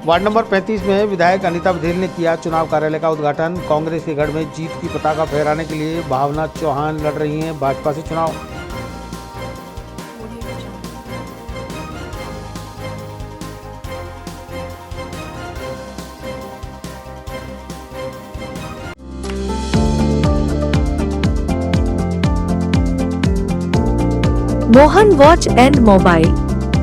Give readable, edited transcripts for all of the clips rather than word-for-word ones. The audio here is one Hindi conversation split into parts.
वार्ड नंबर 35 में विधायक अनीता बघेल ने किया चुनाव कार्यालय का उद्घाटन। कांग्रेस के गढ़ में जीत की पताका फहराने के लिए भावना चौहान लड़ रही हैं भाजपा से चुनाव। Mohan watch and mobile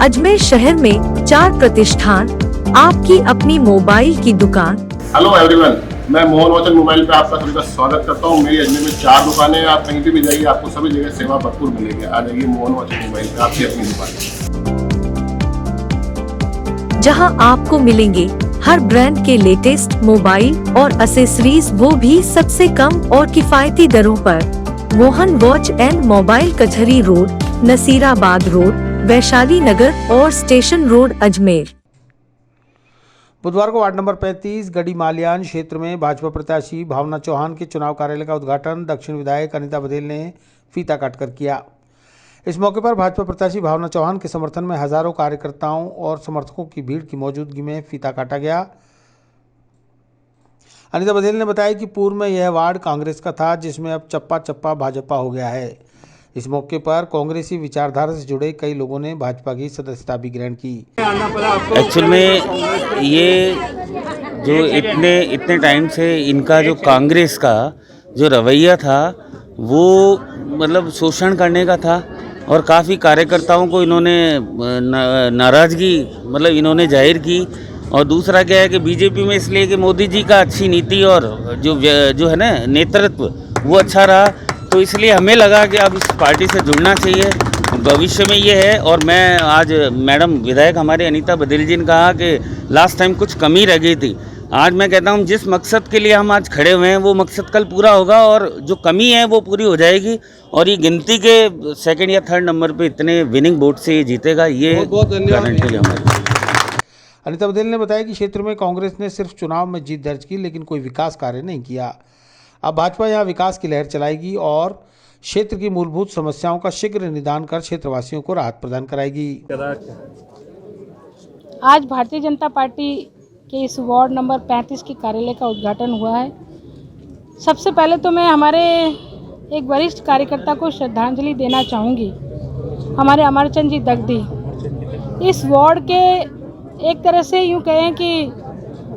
Ajmer शहर में 4 प्रतिष्ठान, आपकी अपनी मोबाइल की दुकान। हेलो एवरीवन, मैं मोहन वॉच एंड मोबाइल पे आपका सभी का स्वागत करता हूँ। मेरी अजमेर में 4 दुकानें हैं। आप कहीं पे भी जाइए, आपको सभी जगह सेवा भरपूर मिलेगी। आ जाइए मोहन वॉच एंड मोबाइल पे, आपकी अपनी दुकान, जहां आपको मिलेंगे हर ब्रांड के लेटेस्ट मोबाइल और एसेसरीज, वो भी सबसे कम और किफायती दरों पर। मोहन वॉच एंड मोबाइल कचहरी रोड, नसीराबाद रोड, वैशाली नगर और स्टेशन रोड, अजमेर। बुधवार को वार्ड नंबर 35 गढ़ी माल्यान क्षेत्र में भाजपा प्रत्याशी भावना चौहान के चुनाव कार्यालय का उद्घाटन दक्षिण विधायक अनीता बघेल ने फीता काटकर किया। इस मौके पर भाजपा प्रत्याशी भावना चौहान के समर्थन में हजारों कार्यकर्ताओं और समर्थकों की भीड़ की मौजूदगी में फीता काटा गया। अनीता बघेल ने बताया कि पूर्व में यह वार्ड कांग्रेस का था, जिसमें अब चप्पा चप्पा भाजपा हो गया है। इस मौके पर कांग्रेसी विचारधारा से जुड़े कई लोगों ने भाजपा की सदस्यता भी ग्रहण की। एक्चुअल में ये जो इतने टाइम से इनका जो कांग्रेस का जो रवैया था वो मतलब शोषण करने का था, और काफ़ी कार्यकर्ताओं को इन्होंने नाराज़गी मतलब इन्होंने जाहिर की। और दूसरा क्या है कि बीजेपी में इसलिए कि मोदी जी का अच्छी नीति और जो है ना नेतृत्व वो अच्छा रहा, तो इसलिए हमें लगा कि अब इस पार्टी से जुड़ना चाहिए। भविष्य में ये है, और मैं आज मैडम विधायक हमारे अनीता बघेल जी ने कहा कि लास्ट टाइम कुछ कमी रह गई थी। आज मैं कहता हूँ जिस मकसद के लिए हम आज खड़े हुए हैं वो मकसद कल पूरा होगा, और जो कमी है वो पूरी हो जाएगी। और ये गिनती के 2nd या 3rd नंबर पे इतने विनिंग वोट से ये जीतेगा, ये गारंटी है हमारी। अनीता बघेल ने बताया कि क्षेत्र में कांग्रेस ने सिर्फ चुनाव में जीत दर्ज की, लेकिन कोई विकास कार्य नहीं किया। अब भाजपा यहां विकास की लहर चलाएगी और क्षेत्र की मूलभूत समस्याओं का शीघ्र निदान कर क्षेत्रवासियों को राहत प्रदान कराएगी। आज भारतीय जनता पार्टी के इस वार्ड नंबर 35 के कार्यालय का उद्घाटन हुआ है। सबसे पहले तो मैं हमारे एक वरिष्ठ कार्यकर्ता को श्रद्धांजलि देना चाहूँगी, हमारे अमरचंद जी दगदी। इस वार्ड के एक तरह से यूँ कहें कि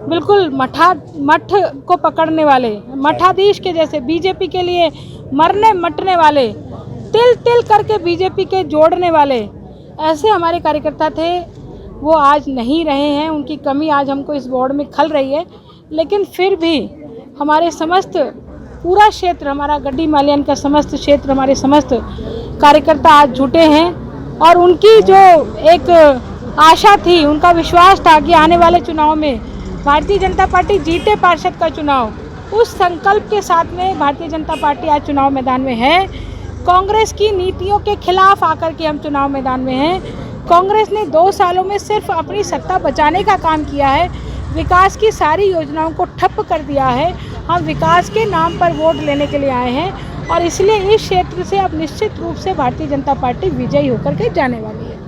बिल्कुल मठ को पकड़ने वाले, मठाधीश के जैसे, बीजेपी के लिए मरने मटने वाले, तिल तिल करके बीजेपी के जोड़ने वाले, ऐसे हमारे कार्यकर्ता थे। वो आज नहीं रहे हैं, उनकी कमी आज हमको इस वार्ड में खल रही है। लेकिन फिर भी हमारे समस्त पूरा क्षेत्र, हमारा गढ़ी माल्यान का समस्त क्षेत्र, हमारे समस्त कार्यकर्ता आज जुटे हैं। और उनकी जो एक आशा थी, उनका विश्वास था कि आने वाले चुनाव में भारतीय जनता पार्टी जीते पार्षद का चुनाव, उस संकल्प के साथ में भारतीय जनता पार्टी आज चुनाव मैदान में है। कांग्रेस की नीतियों के खिलाफ आकर के हम चुनाव मैदान में हैं। कांग्रेस ने 2 सालों में सिर्फ अपनी सत्ता बचाने का काम किया है, विकास की सारी योजनाओं को ठप कर दिया है। हम विकास के नाम पर वोट लेने के लिए आए हैं, और इसलिए इस क्षेत्र से अब निश्चित रूप से भारतीय जनता पार्टी विजयी होकर के जाने वाली है।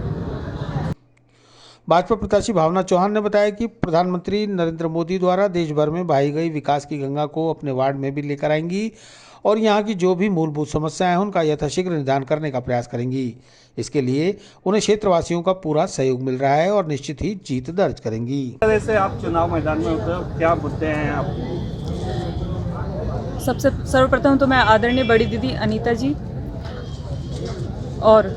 भाजपा प्रत्याशी भावना चौहान ने बताया कि प्रधानमंत्री नरेंद्र मोदी द्वारा देश भर में बहाई गई विकास की गंगा को अपने वार्ड में भी लेकर आएंगी, और यहां की जो भी मूलभूत समस्याएं हैं उनका यथाशीघ्र निदान करने का प्रयास करेंगी। इसके लिए उन्हें क्षेत्रवासियों का पूरा सहयोग मिल रहा है और निश्चित ही जीत दर्ज करेंगी। वैसे आप चुनाव मैदान में होते हो, क्या मुद्दे हैं आप? सबसे सर्वप्रथम तो मैं आदरणीय बड़ी दीदी अनीता जी और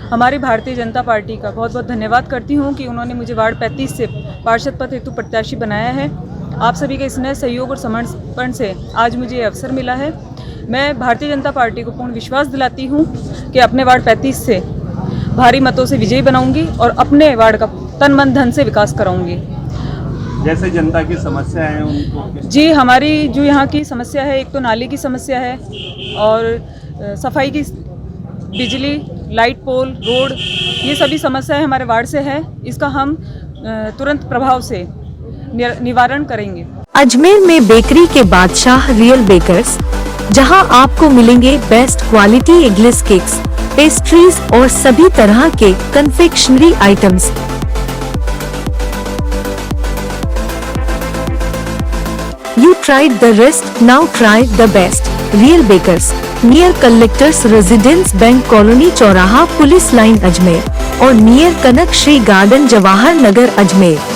हमारी भारतीय जनता पार्टी का बहुत बहुत धन्यवाद करती हूँ कि उन्होंने मुझे वार्ड 35 से पार्षद पद हेतु प्रत्याशी बनाया है। आप सभी के स्नेह, सहयोग और समर्पण से आज मुझे ये अवसर मिला है। मैं भारतीय जनता पार्टी को पूर्ण विश्वास दिलाती हूँ कि अपने वार्ड 35 से भारी मतों से विजयी बनाऊंगी और अपने वार्ड का तन मन धन से विकास कराऊंगी। जैसे जनता की समस्या है उनको जी, हमारी जो यहाँ की समस्या है, एक तो नाली की समस्या है और सफाई की, बिजली, लाइट पोल, रोड, ये सभी समस्याएं हमारे वार्ड से है। इसका हम तुरंत प्रभाव से निवारण करेंगे। अजमेर में बेकरी के बादशाह रियल बेकर्स, जहां आपको मिलेंगे best quality eggless cakes, pastries और सभी तरह के confectionery items. You tried the rest, now try the best. Real Bakers, near Collectors Residence Bank Colony चौराहा पुलिस लाइन अजमेर और नियर कनक श्री गार्डन जवाहर नगर अजमेर।